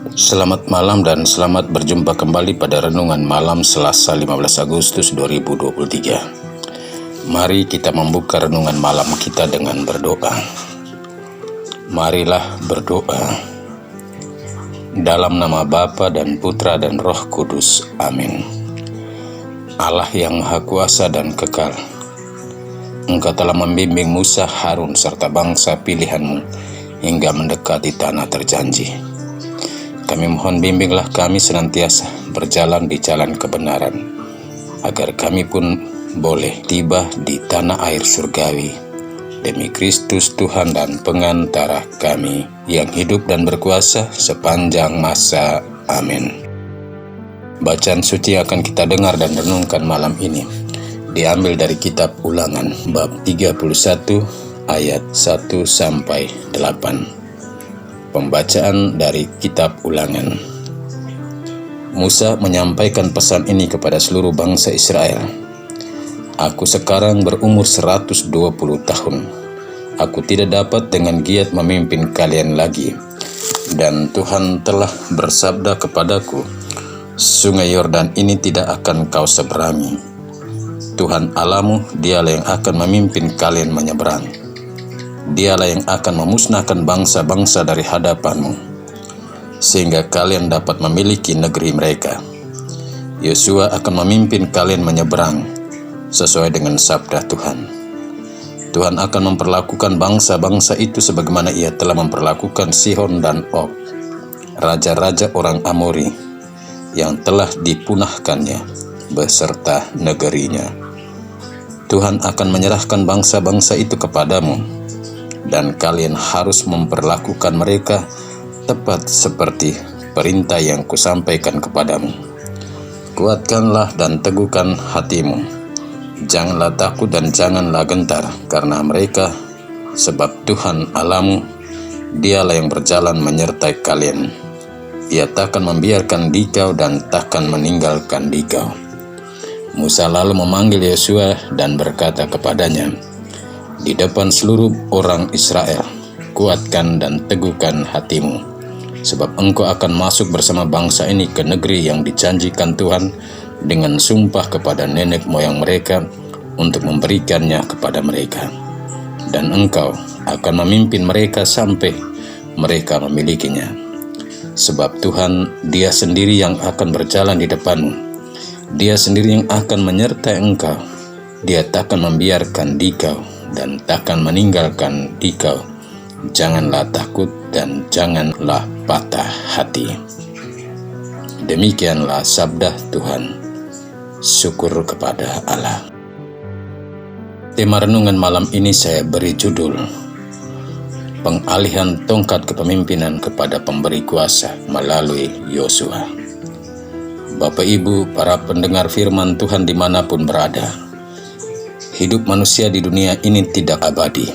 Selamat malam dan selamat berjumpa kembali pada Renungan Malam Selasa 15 Agustus 2023. Mari kita membuka renungan malam kita dengan berdoa. Marilah berdoa. Dalam nama Bapa dan Putra dan Roh Kudus. Amin. Allah yang Maha Kuasa dan Kekal, Engkau telah membimbing Musa, Harun, serta bangsa pilihan-Mu hingga mendekati tanah terjanji. Kami mohon bimbinglah kami senantiasa berjalan di jalan kebenaran, agar kami pun boleh tiba di tanah air surgawi, demi Kristus Tuhan dan pengantara kami, yang hidup dan berkuasa sepanjang masa. Amin. Bacaan suci yang akan kita dengar dan renungkan malam ini diambil dari kitab Ulangan bab 31 ayat 1-8. Pembacaan dari kitab Ulangan. Musa menyampaikan pesan ini kepada seluruh bangsa Israel. Aku sekarang berumur 120 tahun. Aku tidak dapat dengan giat memimpin kalian lagi. Dan Tuhan telah bersabda kepadaku, Sungai Yordan ini tidak akan kau seberangi. Tuhan Allahmu, dialah yang akan memimpin kalian menyeberang. Dialah yang akan memusnahkan bangsa-bangsa dari hadapanmu, sehingga kalian dapat memiliki negeri mereka. Yosua akan memimpin kalian menyeberang, sesuai dengan sabda Tuhan. Tuhan akan memperlakukan bangsa-bangsa itu sebagaimana Ia telah memperlakukan Sihon dan Og, raja-raja orang Amori, yang telah dipunahkannya beserta negerinya. Tuhan akan menyerahkan bangsa-bangsa itu kepadamu, dan kalian harus memperlakukan mereka tepat seperti perintah yang kusampaikan kepadamu. Kuatkanlah dan teguhkan hatimu. Janganlah takut dan janganlah gentar karena mereka, sebab Tuhan Allahmu, Dialah yang berjalan menyertai kalian. Ia takkan membiarkan dikau dan takkan meninggalkan dikau. Musa lalu memanggil Yosua dan berkata kepadanya, di depan seluruh orang Israel, kuatkan dan teguhkan hatimu, sebab engkau akan masuk bersama bangsa ini ke negeri yang dijanjikan Tuhan dengan sumpah kepada nenek moyang mereka untuk memberikannya kepada mereka. Dan engkau akan memimpin mereka sampai mereka memilikinya. Sebab Tuhan, Dia sendiri yang akan berjalan di depanmu. Dia sendiri yang akan menyertai engkau. Dia takkan membiarkan dikau dan takkan meninggalkan dikau. Janganlah takut dan janganlah patah hati. Demikianlah sabda Tuhan. Syukur kepada Allah. Tema renungan malam ini saya beri judul Pengalihan tongkat kepemimpinan kepada pemberi kuasa melalui Yosua. Bapak Ibu, para pendengar firman Tuhan dimanapun berada, hidup manusia di dunia ini tidak abadi.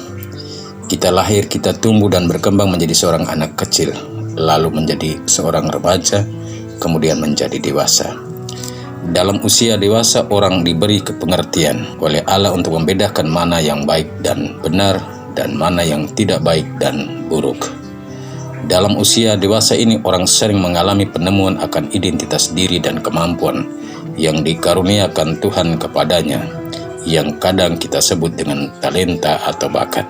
Kita lahir, kita tumbuh dan berkembang menjadi seorang anak kecil, lalu menjadi seorang remaja, kemudian menjadi dewasa. Dalam usia dewasa, orang diberi kepengertian oleh Allah untuk membedakan mana yang baik dan benar, dan mana yang tidak baik dan buruk. Dalam usia dewasa ini, orang sering mengalami penemuan akan identitas diri dan kemampuan yang dikaruniakan Tuhan kepadanya, yang kadang kita sebut dengan talenta atau bakat.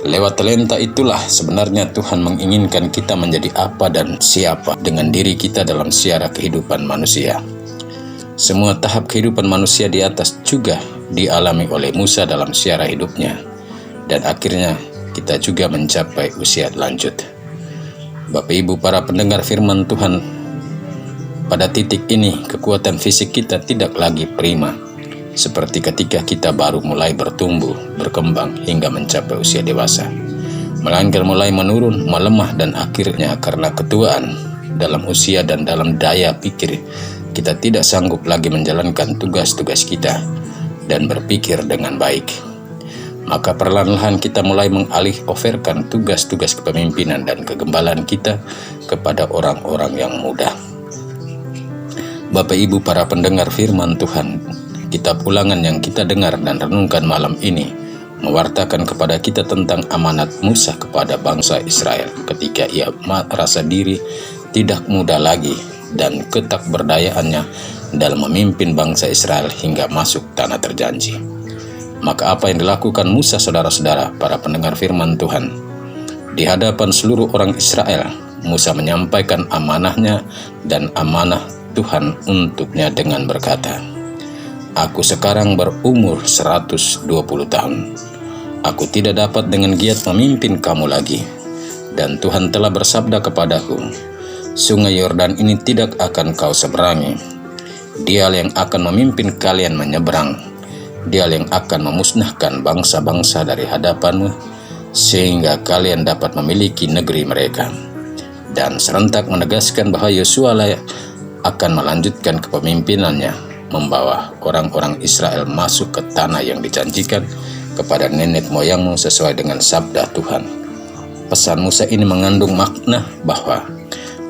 Lewat talenta itulah sebenarnya Tuhan menginginkan kita menjadi apa dan siapa dengan diri kita dalam siara kehidupan manusia. Semua tahap kehidupan manusia di atas juga dialami oleh Musa dalam siara hidupnya, dan akhirnya kita juga mencapai usia lanjut. Bapak Ibu, para pendengar firman Tuhan, pada titik ini kekuatan fisik kita tidak lagi prima, seperti ketika kita baru mulai bertumbuh, berkembang hingga mencapai usia dewasa, melainkan mulai menurun, melemah, dan akhirnya karena ketuaan dalam usia dan dalam daya pikir, kita tidak sanggup lagi menjalankan tugas-tugas kita dan berpikir dengan baik. Maka perlahan-lahan kita mulai mengalih-offerkan tugas-tugas kepemimpinan dan kegembalaan kita kepada orang-orang yang muda. Bapak Ibu, para pendengar firman Tuhan, kitab Ulangan yang kita dengar dan renungkan malam ini mewartakan kepada kita tentang amanat Musa kepada bangsa Israel ketika ia merasa diri tidak mudah lagi dan ketakberdayaannya dalam memimpin bangsa Israel hingga masuk tanah terjanji. Maka apa yang dilakukan Musa, saudara-saudara, para pendengar firman Tuhan? Di hadapan seluruh orang Israel, Musa menyampaikan amanahnya dan amanah Tuhan untuknya dengan berkata, "Aku sekarang berumur 120 tahun. Aku tidak dapat dengan giat memimpin kamu lagi. Dan Tuhan telah bersabda kepadaku, Sungai Yordan ini tidak akan kau seberangi. Dialah yang akan memimpin kalian menyeberang. Dialah yang akan memusnahkan bangsa-bangsa dari hadapanmu, sehingga kalian dapat memiliki negeri mereka." Dan serentak menegaskan bahwa Yosua akan melanjutkan kepemimpinannya, membawa orang-orang Israel masuk ke tanah yang dijanjikan kepada nenek moyangmu sesuai dengan sabda Tuhan. Pesan Musa ini mengandung makna bahwa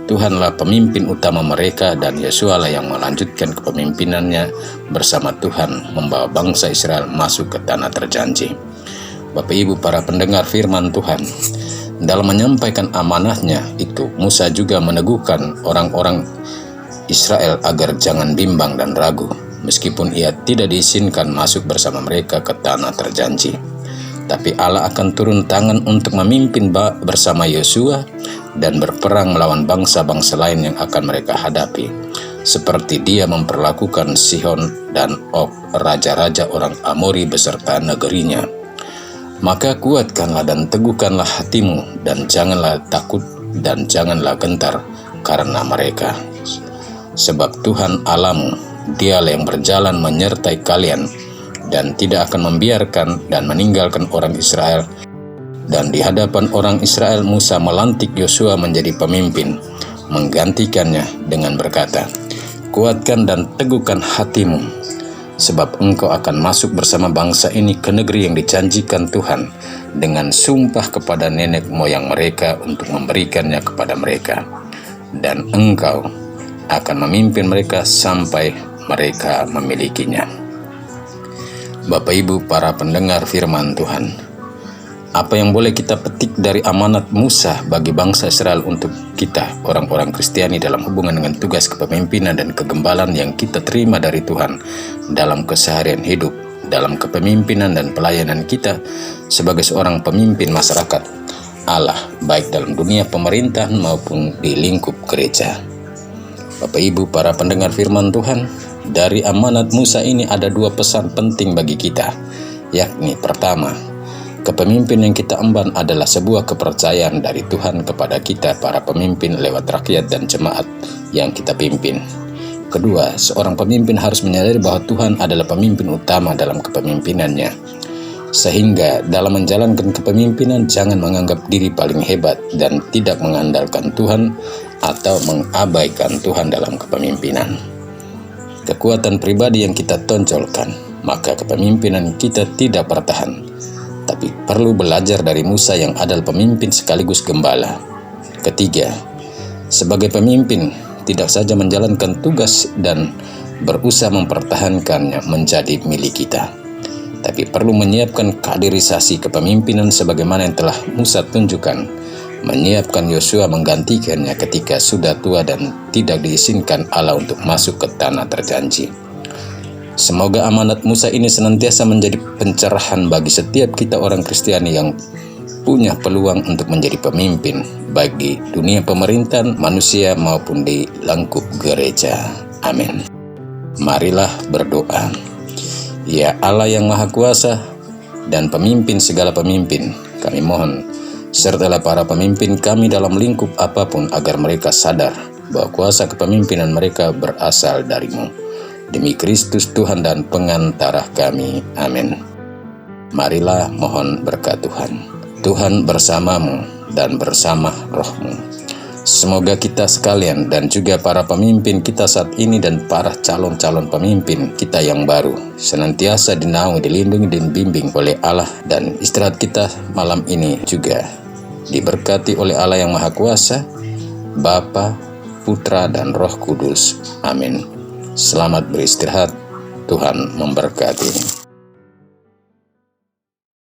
Tuhanlah pemimpin utama mereka dan Yosua yang melanjutkan kepemimpinannya bersama Tuhan membawa bangsa Israel masuk ke tanah terjanji. Bapak Ibu para pendengar firman Tuhan, dalam menyampaikan amanahnya itu, Musa juga meneguhkan orang-orang Israel agar jangan bimbang dan ragu, meskipun ia tidak diizinkan masuk bersama mereka ke tanah terjanji. Tapi Allah akan turun tangan untuk memimpin bersama Yosua dan berperang melawan bangsa-bangsa lain yang akan mereka hadapi, seperti Dia memperlakukan Sihon dan Og, raja-raja orang Amori beserta negerinya. Maka kuatkanlah dan teguhkanlah hatimu, dan janganlah takut dan janganlah gentar karena mereka. Sebab Tuhan Allahmu, Dialah yang berjalan menyertai kalian, dan tidak akan membiarkan dan meninggalkan orang Israel. Dan di hadapan orang Israel, Musa melantik Yosua menjadi pemimpin, menggantikannya dengan berkata, "Kuatkan dan teguhkan hatimu, sebab engkau akan masuk bersama bangsa ini ke negeri yang dijanjikan Tuhan dengan sumpah kepada nenek moyang mereka untuk memberikannya kepada mereka. Dan engkau akan memimpin mereka sampai mereka memilikinya." Bapak Ibu para pendengar firman Tuhan, apa yang boleh kita petik dari amanat Musa bagi bangsa Israel untuk kita, orang-orang Kristiani, dalam hubungan dengan tugas kepemimpinan dan kegembalaan yang kita terima dari Tuhan dalam keseharian hidup, dalam kepemimpinan dan pelayanan kita sebagai seorang pemimpin masyarakat Allah, baik dalam dunia pemerintahan maupun di lingkup gereja. Bapak Ibu para pendengar firman Tuhan, dari amanat Musa ini ada dua pesan penting bagi kita, yakni pertama, kepemimpinan yang kita emban adalah sebuah kepercayaan dari Tuhan kepada kita para pemimpin lewat rakyat dan jemaat yang kita pimpin. Kedua, seorang pemimpin harus menyadari bahwa Tuhan adalah pemimpin utama dalam kepemimpinannya. Sehingga dalam menjalankan kepemimpinan jangan menganggap diri paling hebat dan tidak mengandalkan Tuhan atau mengabaikan Tuhan dalam kepemimpinan. Kekuatan pribadi yang kita tonjolkan, maka kepemimpinan kita tidak bertahan. Tapi perlu belajar dari Musa yang adalah pemimpin sekaligus gembala. Ketiga, sebagai pemimpin tidak saja menjalankan tugas dan berusaha mempertahankannya menjadi milik kita, tapi perlu menyiapkan kaderisasi kepemimpinan sebagaimana yang telah Musa tunjukkan, menyiapkan Yosua menggantikannya ketika sudah tua dan tidak diizinkan Allah untuk masuk ke tanah terjanji. Semoga amanat Musa ini senantiasa menjadi pencerahan bagi setiap kita orang Kristiani yang punya peluang untuk menjadi pemimpin, baik di dunia pemerintahan manusia maupun di lingkup gereja. Amin. Marilah berdoa. Ya Allah yang Maha Kuasa dan pemimpin segala pemimpin, kami mohon, sertalah para pemimpin kami dalam lingkup apapun agar mereka sadar bahwa kuasa kepemimpinan mereka berasal dari-Mu. Demi Kristus Tuhan dan pengantara kami. Amin. Marilah mohon berkat Tuhan. Tuhan bersamamu dan bersama roh-Mu. Semoga kita sekalian dan juga para pemimpin kita saat ini dan para calon-calon pemimpin kita yang baru senantiasa dinaungi, dilindungi, dan dibimbing oleh Allah, dan istirahat kita malam ini juga diberkati oleh Allah yang Maha Kuasa, Bapa, Putra, dan Roh Kudus. Amin. Selamat beristirahat. Tuhan memberkati.